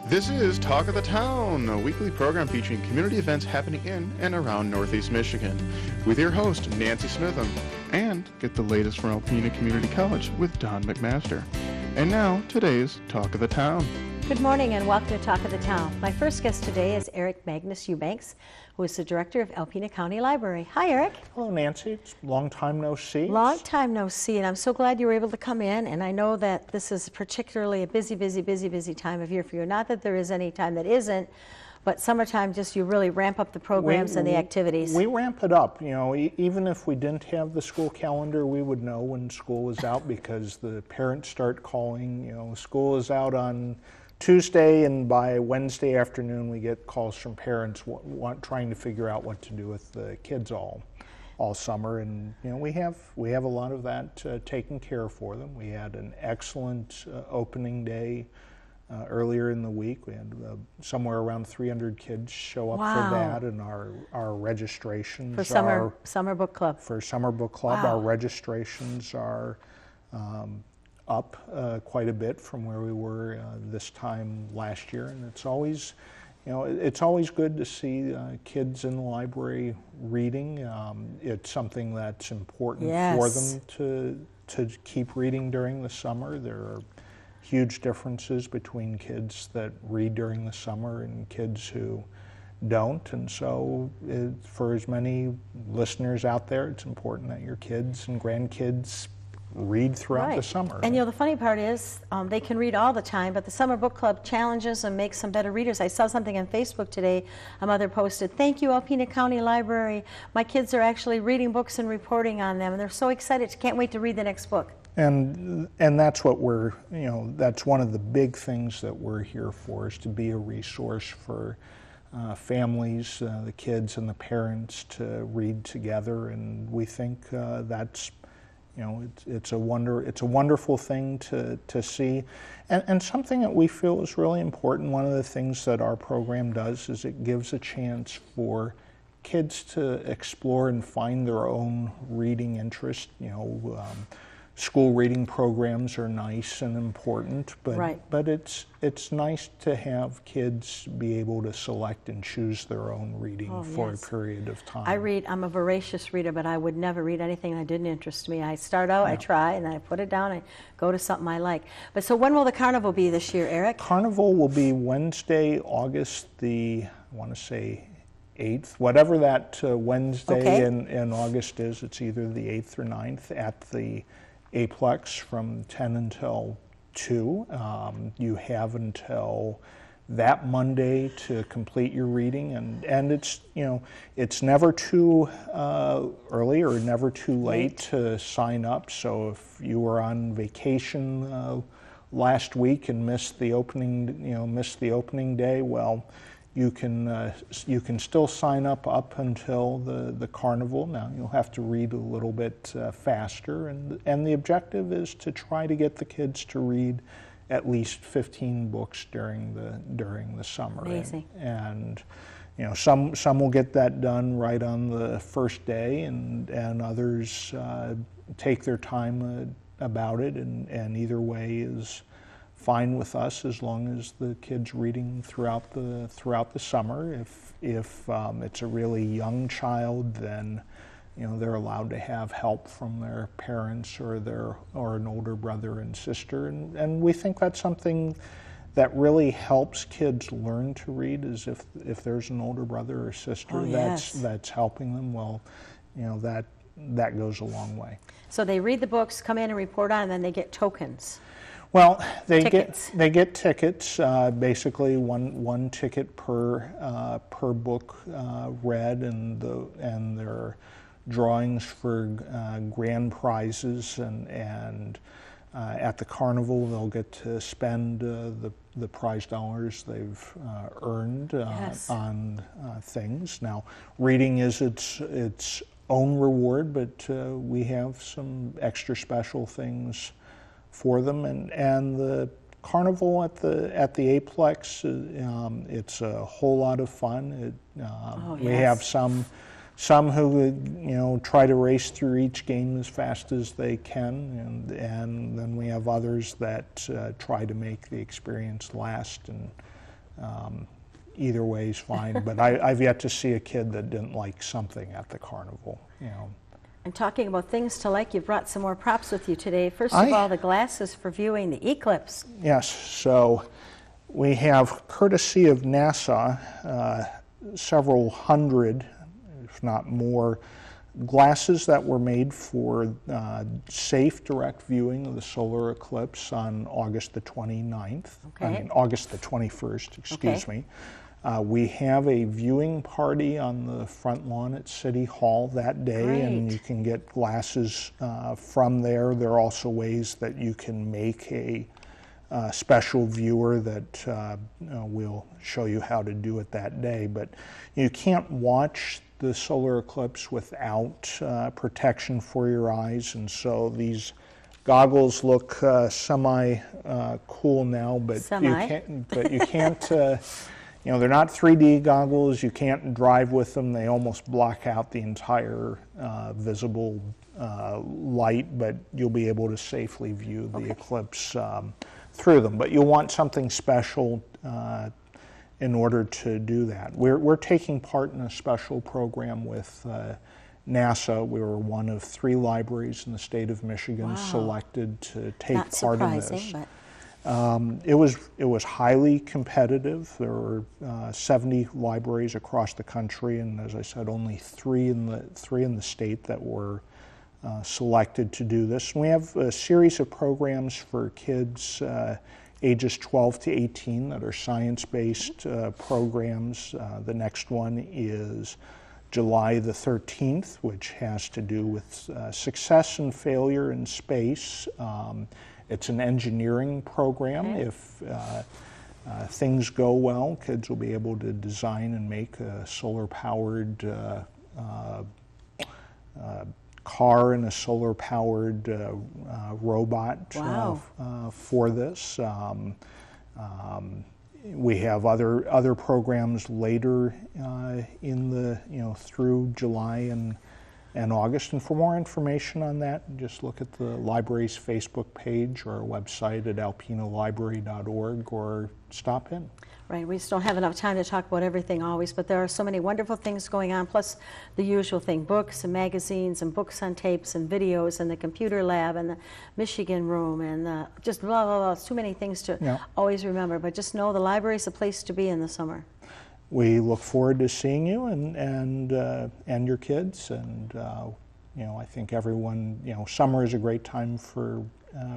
This is Talk of the Town, a weekly program featuring community events happening in and around Northeast Michigan, with your host, Nancy Smitham, and get the latest from Alpena Community College with Don McMaster. And now, today's Talk of the Town. Good morning and welcome to Talk of the Town. My first guest today is Eric Magnus Eubanks, who is the director of Alpena County Library. Hi, Eric. Hello, Nancy. It's a long time no see. Long time no see, and I'm so glad you were able to come in. And I know that this is particularly a busy time of year for you. Not that there is any time that isn't, but summertime, just you really ramp up the programs and the activities. We ramp it up. You know, even if we didn't have the school calendar, we would know when school was out because the parents start calling. You know, school is out on Tuesday, and by Wednesday afternoon we get calls from parents trying to figure out what to do with the kids all summer. And you know, we have a lot of that taken care of for them. We had an excellent opening day earlier in the week. We had somewhere around 300 kids show up for that, and our registrations for summer book club. For summer book club, our registrations are up quite a bit from where we were this time last year, and it's always good to see kids in the library reading. It's something that's important for them to keep reading during the summer. There are huge differences between kids that read during the summer and kids who don't, and so for as many listeners out there, it's important that your kids and grandkids read throughout the summer. And you know, the funny part is they can read all the time, but the summer book club challenges and makes them better readers. I saw something on Facebook today. A mother posted, "Thank you, Alpena County Library. My kids are actually reading books and reporting on them, and they're so excited. Can't wait to read the next book." And that's what that's one of the big things that we're here for, is to be a resource for families, the kids and the parents to read together. And we think that's, it's a wonderful thing to see, and something that we feel is really important. One of the things that our program does is it gives a chance for kids to explore and find their own reading interest. School reading programs are nice and important, but it's nice to have kids be able to select and choose their own reading for a period of time. I'm a voracious reader, but I would never read anything that didn't interest me. I start out, I try, and then I put it down and go to something I like. But so when will the carnival be this year, Eric? Carnival will be Wednesday, August I want to say 8th, whatever that Wednesday in August is. It's either the 8th or 9th at the Aplex from 10 until 2. You have until that Monday to complete your reading, and it's never too early or never too late to sign up. So if you were on vacation last week and missed the opening day, well, you can still sign up until the carnival. Now you'll have to read a little bit faster, and the objective is to try to get the kids to read at least 15 books during the summer. Amazing. And some will get that done right on the first day, and others take their time about it, and either way is fine with us, as long as the kids reading throughout the summer. If it's a really young child, then they're allowed to have help from their parents or an older brother and sister, and we think that's something that really helps kids learn to read, is if there's an older brother or sister that's helping them. Well, that goes a long way. So they read the books, come in and report on, and then they get tokens. Well, they get tickets. Basically, one ticket per book read, and there are drawings for grand prizes, and at the carnival they'll get to spend the prize dollars they've earned on things. Now, reading is its own reward, but we have some extra special things for them, and the carnival at the Aplex, it's a whole lot of fun. We have some who try to race through each game as fast as they can, and then we have others that try to make the experience last either way is fine. But I've yet to see a kid that didn't like something at the carnival. And talking about things to like, you brought some more props with you today. First of all, the glasses for viewing the eclipse. Yes, so we have, courtesy of NASA, several hundred, if not more, glasses that were made for safe direct viewing of the solar eclipse on August the 29th. Okay. I mean, August the 21st, excuse me. We have a viewing party on the front lawn at City Hall that day, and you can get glasses from there. There are also ways that you can make a special viewer that we'll show you how to do it that day. But you can't watch the solar eclipse without protection for your eyes, and so these goggles look semi-cool now, but you can't. They're not 3D goggles. You can't drive with them. They almost block out the entire visible light, but you'll be able to safely view the eclipse through them. But you'll want something special in order to do that. We're taking part in a special program with NASA. We were one of 3 libraries in the state of Michigan selected to take part in this. But it was highly competitive. There were 70 libraries across the country, and as I said, only three in the state that were selected to do this. And we have a series of programs for kids ages 12 to 18 that are science-based programs. The next one is July the 13th, which has to do with success and failure in space. It's an engineering program. If things go well, kids will be able to design and make a solar-powered car and a solar-powered robot for this. We have other programs later in the through July and August. And for more information on that, just look at the library's Facebook page or our website at alpinalibrary.org or stop in. Right, we just don't have enough time to talk about everything always, but there are so many wonderful things going on, plus the usual thing, books and magazines and books on tapes and videos and the computer lab and the Michigan room and just blah, blah, blah. It's too many things to always remember, but just know the library's a place to be in the summer. We look forward to seeing you and your kids, and I think everyone, summer is a great time for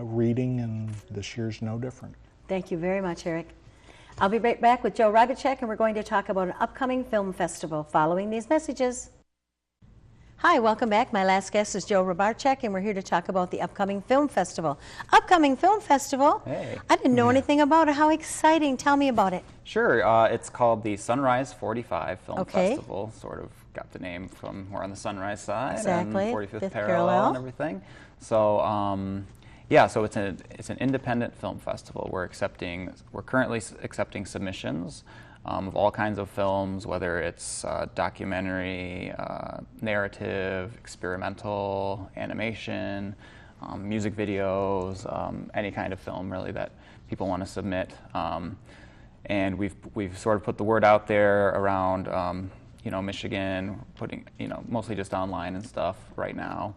reading, and this year's no different. Thank you very much, Eric. I'll be right back with Joe Rybacek, and we're going to talk about an upcoming film festival following these messages. Hi, welcome back. My last guest is Joe Rybacek, and we're here to talk about the upcoming film festival. Upcoming film festival? Hey. I didn't know anything about it. How exciting. Tell me about it. Sure. It's called the Sunrise 45 Film Festival. Sort of got the name from we're on the Sunrise side. Exactly. And 45th parallel and everything. So, so it's an independent film festival. We're currently accepting submissions of all kinds of films, whether it's documentary, narrative, experimental, animation, music videos, any kind of film really that people want to submit. And we've sort of put the word out there around Michigan, putting mostly just online and stuff right now.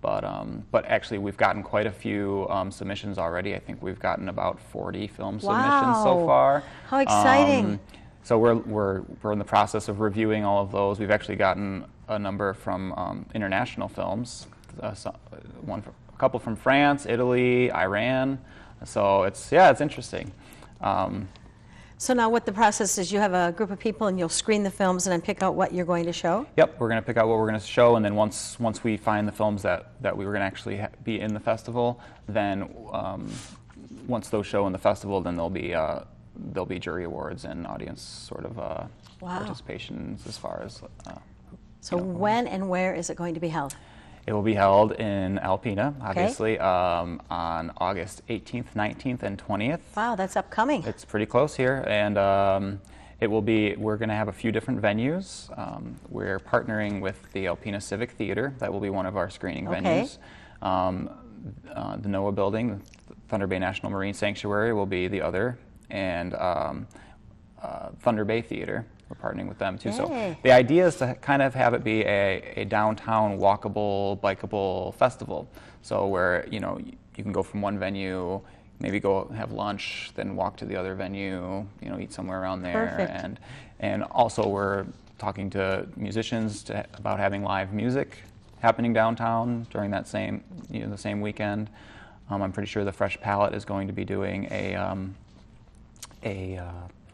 But actually, we've gotten quite a few submissions already. I think we've gotten about 40 film submissions so far. How exciting! So we're in the process of reviewing all of those. We've actually gotten a number from international films, a couple from France, Italy, Iran. So it's interesting. So now what the process is, you have a group of people and you'll screen the films and then pick out what you're going to show? Yep, we're going to pick out what we're going to show, and then once we find the films that we were going to actually be in the festival, then once those show in the festival, then there'll be jury awards and audience sort of participations as far as. So when and where is it going to be held? It will be held in Alpena, obviously, on August 18th, 19th, and 20th. Wow, that's upcoming. It's pretty close here, and we're going to have a few different venues. We're partnering with the Alpena Civic Theater. That will be one of our screening venues. The NOAA building, the Thunder Bay National Marine Sanctuary, will be the other, and Thunder Bay Theater. We're partnering with them too. Hey. So the idea is to kind of have it be a downtown walkable, bikeable festival. So where, you know, you can go from one venue, maybe go have lunch, then walk to the other venue, you know, eat somewhere around there. Perfect. And also we're talking to musicians about having live music happening downtown during that same, you know, the same weekend. I'm pretty sure the Fresh Palette is going to be doing an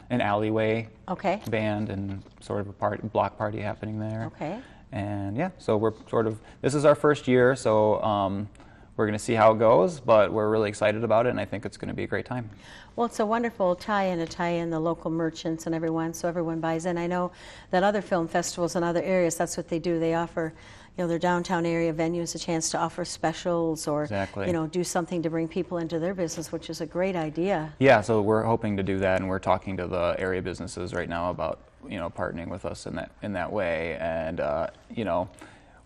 alleyway band and sort of a block party happening there. Okay. And yeah, so we're sort of, this is our first year, so we're going to see how it goes, but we're really excited about it, and I think it's going to be a great time. Well, it's a wonderful tie-in to tie in the local merchants and everyone, so everyone buys in. I know that other film festivals in other areas, that's what they do. They offer, you know, their downtown area venues a chance to offer specials or, you know, do something to bring people into their business, which is a great idea. Yeah, so we're hoping to do that, and we're talking to the area businesses right now about, you know, partnering with us in that way. And you know,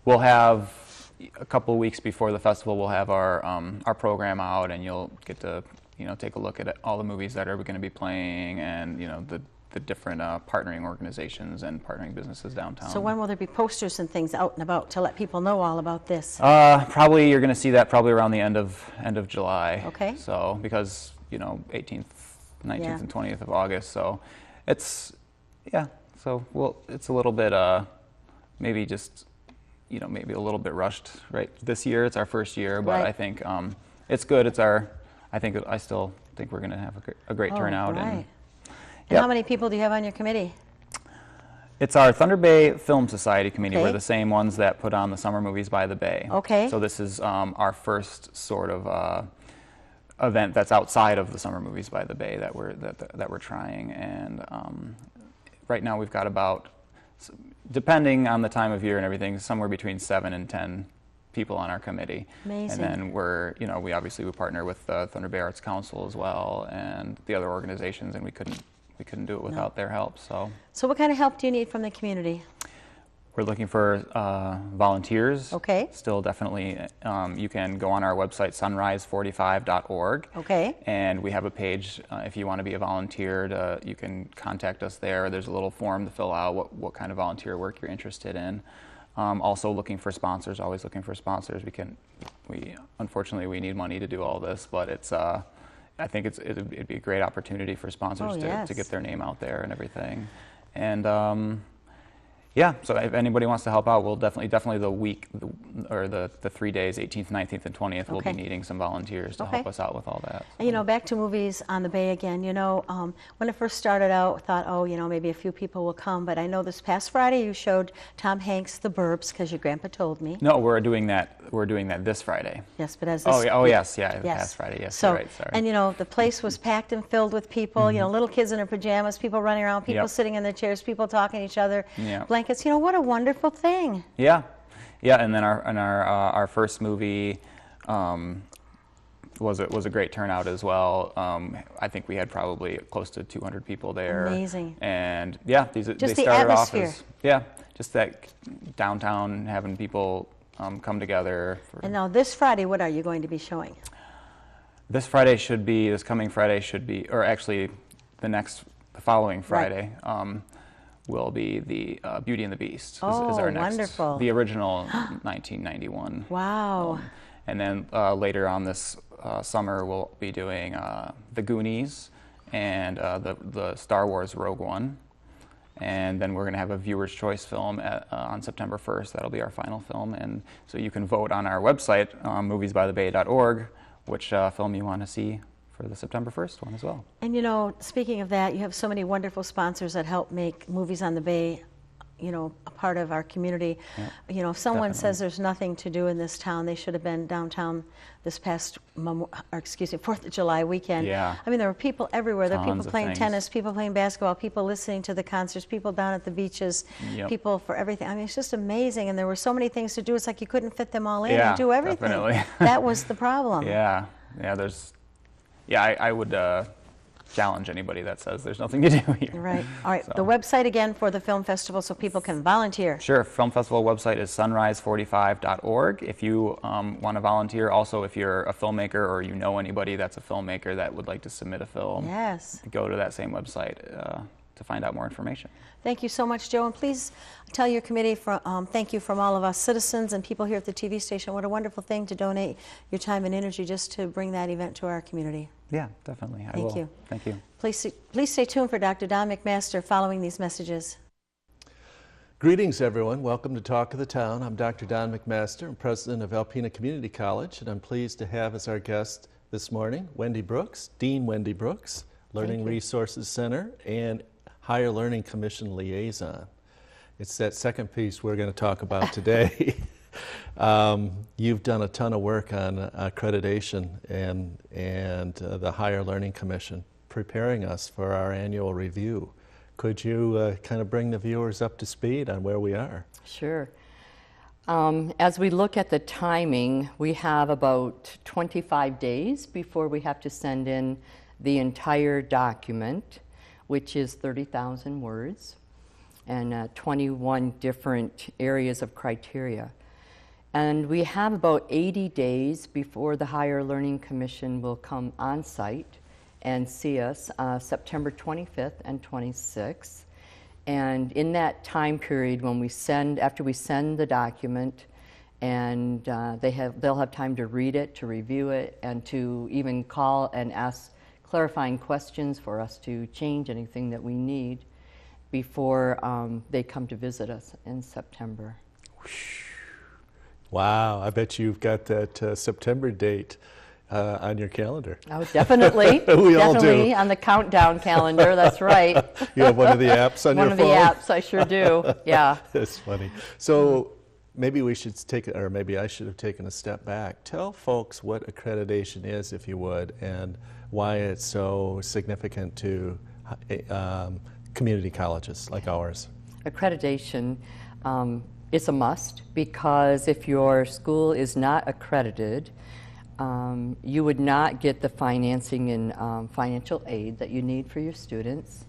we'll have a couple of weeks before the festival, we'll have our program out, and you'll get to, you know, take a look at all the movies that are going to be playing, and, you know, the different partnering organizations and partnering businesses downtown. So when will there be posters and things out and about to let people know all about this? Probably you're going to see that probably around the end of July. Okay. So because, you know, 18th, 19th, and 20th of August. So it's, yeah. So it's a little bit maybe just, you know, maybe a little bit rushed right this year. It's our first year, but I think it's good. I still think we're going to have a great turnout. Right. And how many people do you have on your committee? It's our Thunder Bay Film Society committee. We're the same ones that put on the Summer Movies by the Bay. Okay. So this is our first sort of event that's outside of the Summer Movies by the Bay that we're trying. And right now we've got about, depending on the time of year and everything, somewhere between 7 and 10 people on our committee. Amazing. And then we obviously partner with the Thunder Bay Arts Council as well and the other organizations, and we couldn't do it without their help. So what kind of help do you need from the community? We're looking for volunteers. Okay. Still definitely, you can go on our website, sunrise45.org. Okay. And we have a page, if you want to be a volunteer, you can contact us there. There's a little form to fill out what kind of volunteer work you're interested in. Also looking for sponsors, always looking for sponsors. Unfortunately, we need money to do all this, but it's, I think it'd be a great opportunity for sponsors to get their name out there and everything. And yeah, so if anybody wants to help out, we'll definitely the week, or the 3 days, 18th, 19th, and 20th, we'll be needing some volunteers to help us out with all that. So. You know, back to Movies on the Bay again, you know, when it first started out, I thought, oh, you know, maybe a few people will come, but I know this past Friday you showed Tom Hanks' The Burbs, because your grandpa told me. No, we're doing that this Friday. Yes, but as this... Yes, past Friday, yes, so, you're right, sorry. And you know, the place was packed and filled with people, you know, little kids in their pajamas, people running around, people sitting in their chairs, people talking to each other, blankets, you know, what a wonderful thing. Yeah, and then our first movie was a great turnout as well. I think we had probably close to 200 people there. Amazing. And yeah, they started off as just that downtown, having people come together. And now this Friday, what are you going to be showing? This coming Friday should be, or actually the following Friday. Will be the Beauty and the Beast. Is our next, wonderful. The original 1991. Wow. And then later on this summer, we'll be doing The Goonies and the Star Wars Rogue One. And then we're going to have a viewer's choice film on September 1st. That'll be our final film. And so you can vote on our website, moviesbythebay.org, which film you want to see for the September 1st one as well. And you know, speaking of that, you have so many wonderful sponsors that help make Movies on the Bay, you know, a part of our community. You know, if someone says there's nothing to do in this town, they should have been downtown this past, 4th of July weekend. I mean, there were people everywhere. There were people playing tennis, people playing basketball, people listening to the concerts, people down at the beaches, people for everything. I mean, it's just amazing. And there were so many things to do. It's like you couldn't fit them all in and do everything. Definitely. That was the problem. I would challenge anybody that says there's nothing to do here. Right. All right. So. The website again for the film festival so people can volunteer. Sure. Film festival website is sunrise45.org. If you want to volunteer, also if you're a filmmaker or you know anybody that's a filmmaker that would like to submit a film, go to that same website. to find out more information. Thank you so much, Joe. And please tell your committee thank you from all of us citizens and people here at the TV station. What a wonderful thing to donate your time and energy just to bring that event to our community. Yeah, definitely. Thank you. Thank you. Please stay tuned for Dr. Don McMaster following these messages. Greetings, everyone. Welcome to Talk of the Town. I'm Dr. Don McMaster. I'm president of Alpena Community College, and I'm pleased to have as our guest this morning Wendy Brooks, Dean Wendy Brooks, Learning Resources Center, and Higher Learning Commission Liaison. It's that second piece we're going to talk about today. You've done a ton of work on accreditation and the Higher Learning Commission, preparing us for our annual review. Could you kind of bring the viewers up to speed on where we are? Sure. As we look at the timing, we have about 25 days before we have to send in the entire document, which is 30,000 words and 21 different areas of criteria. And we have about 80 days before the Higher Learning Commission will come on site and see us, September 25th and 26th. And in that time period, when after we send the document, and they'll have time to read it, to review it, and to even call and ask clarifying questions for us to change anything that we need before they come to visit us in September. Wow, I bet you've got that September date on your calendar. Oh, definitely. We all definitely do. On the countdown calendar, that's right. You have one of the apps on your phone? One of the apps, I sure do, yeah. That's funny. So maybe we should or maybe I should have taken a step back. Tell folks what accreditation is, if you would, and why it's so significant to community colleges like ours. Accreditation is a must, because if your school is not accredited, you would not get the financing and financial aid that you need for your students,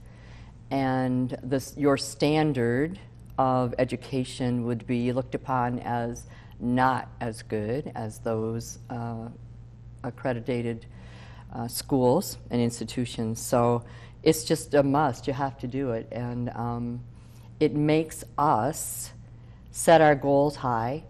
and your standard of education would be looked upon as not as good as those accredited schools and institutions. So it's just a must. You have to do it, and it makes us set our goals high,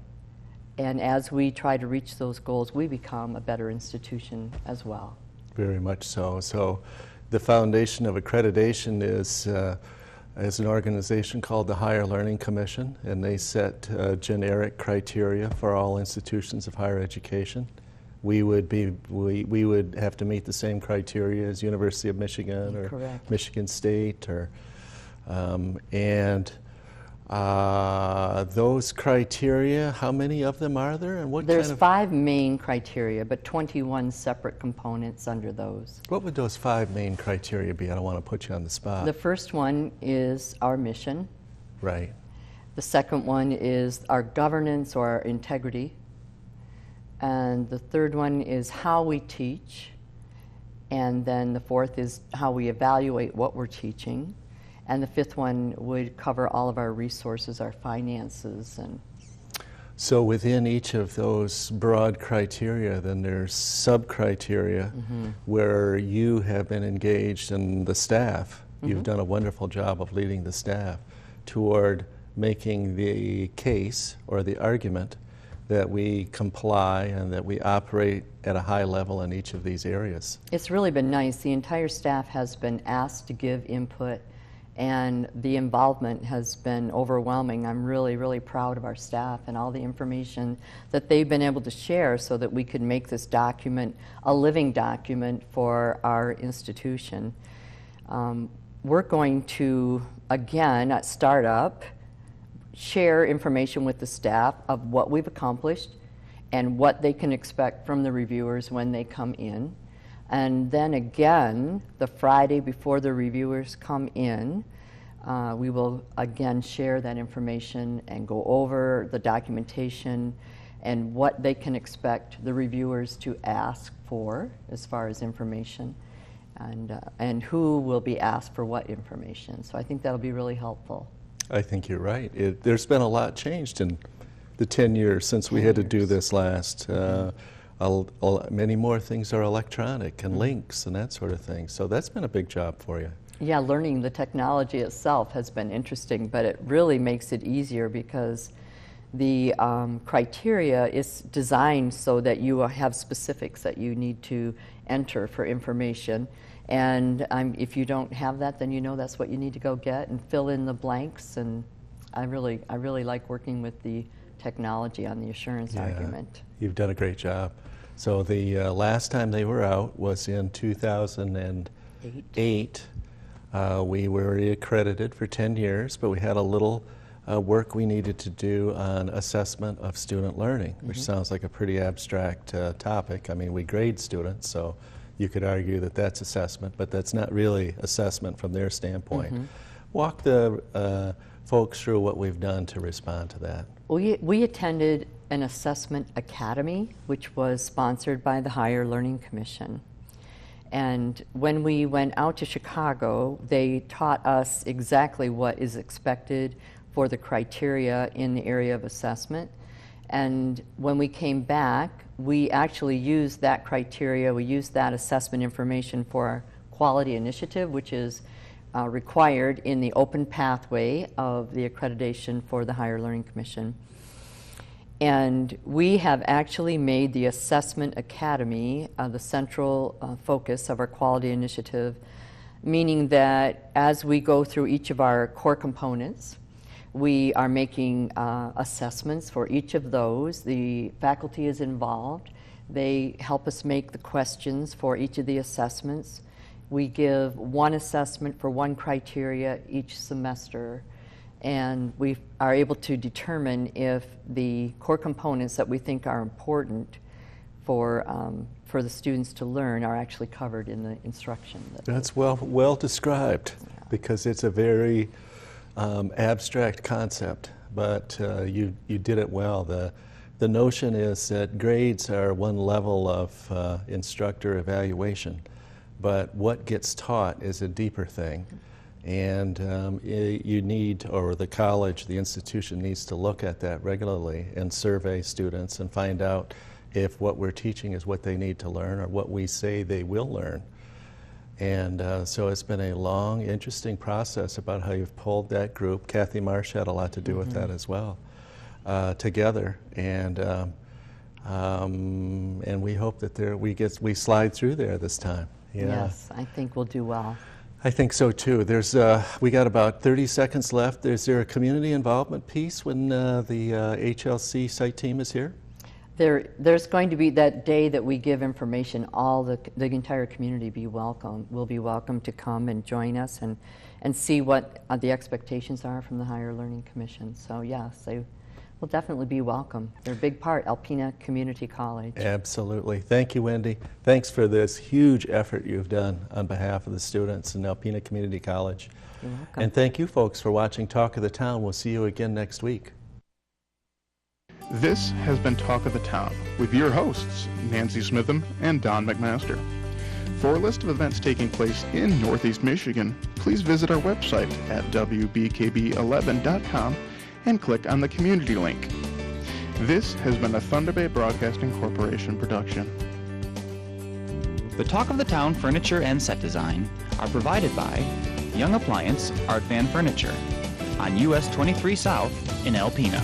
and as we try to reach those goals, we become a better institution as well. Very much so. So the foundation of accreditation is an organization called the Higher Learning Commission, and they set generic criteria for all institutions of higher education. We would have to meet the same criteria as University of Michigan or Correct. Michigan State, or those criteria, how many of them are there, and There's 5 main criteria, but 21 separate components under those. What would those 5 main criteria be? I don't want to put you on the spot. The first one is our mission. Right. The second one is our governance or our integrity. And the third one is how we teach. And then the fourth is how we evaluate what we're teaching. And the fifth one would cover all of our resources, our finances. And so within each of those broad criteria, then there's sub-criteria where you have been engaged, and the staff, you've done a wonderful job of leading the staff toward making the case or the argument that we comply and that we operate at a high level in each of these areas. it's really been nice. The entire staff has been asked to give input, and the involvement has been overwhelming. I'm really, really proud of our staff and all the information that they've been able to share so that we could make this document a living document for our institution. We're going to, again, at startup, share information with the staff of what we've accomplished and what they can expect from the reviewers when they come in. And then again, the Friday before the reviewers come in, we will again share that information and go over the documentation and what they can expect the reviewers to ask for as far as information, and who will be asked for what information. So I think that'll be really helpful. I think you're right. There's been a lot changed in the 10 years since we had to do this last. Many more things are electronic and links and that sort of thing. So that's been a big job for you. Yeah, learning the technology itself has been interesting, but it really makes it easier because the criteria is designed so that you have specifics that you need to enter for information. And if you don't have that, then you know that's what you need to go get and fill in the blanks. And I really like working with the technology on the assurance argument. You've done a great job. So the last time they were out was in 2008. We were accredited for 10 years, but we had a little work we needed to do on assessment of student learning, which sounds like a pretty abstract topic. I mean, we grade students, so you could argue that that's assessment, but that's not really assessment from their standpoint. Walk the folks through what we've done to respond to that. We attended an assessment academy, which was sponsored by the Higher Learning Commission. And when we went out to Chicago, they taught us exactly what is expected for the criteria in the area of assessment. And when we came back, we actually used that criteria, we used that assessment information for our quality initiative, which is required in the open pathway of the accreditation for the Higher Learning Commission. And we have actually made the Assessment Academy the central focus of our quality initiative, meaning that as we go through each of our core components, we are making assessments for each of those. The faculty is involved. They help us make the questions for each of the assessments. We give one assessment for one criteria each semester, and we are able to determine if the core components that we think are important for the students to learn are actually covered in the instruction. That's well described, because it's a very abstract concept, but you did it well. The notion is that grades are one level of instructor evaluation, but what gets taught is a deeper thing. And you need, or the college, the institution needs to look at that regularly and survey students and find out if what we're teaching is what they need to learn or what we say they will learn. And so it's been a long, interesting process about how you've pulled that group. Kathy Marsh had a lot to do with that as well, together. And we hope that we slide through there this time. Yeah. Yes, I think we'll do well. I think so too. We got about 30 seconds left. Is there a community involvement piece when the HLC site team is here? There's going to be that day that we give information. All the entire community will be welcome to come and join us and see what the expectations are from the Higher Learning Commission. So yes, they will definitely be welcome. They're a big part, Alpena Community College. Absolutely. Thank you, Wendy. Thanks for this huge effort you've done on behalf of the students in Alpena Community College. You're welcome. And thank you folks for watching Talk of the Town. We'll see you again next week. This has been Talk of the Town with your hosts, Nancy Smitham and Don McMaster. For a list of events taking place in Northeast Michigan, please visit our website at wbkb11.com and click on the community link. This has been a Thunder Bay Broadcasting Corporation production. The Talk of the Town furniture and set design are provided by Young Appliance Art Van Furniture on US 23 South in Alpena.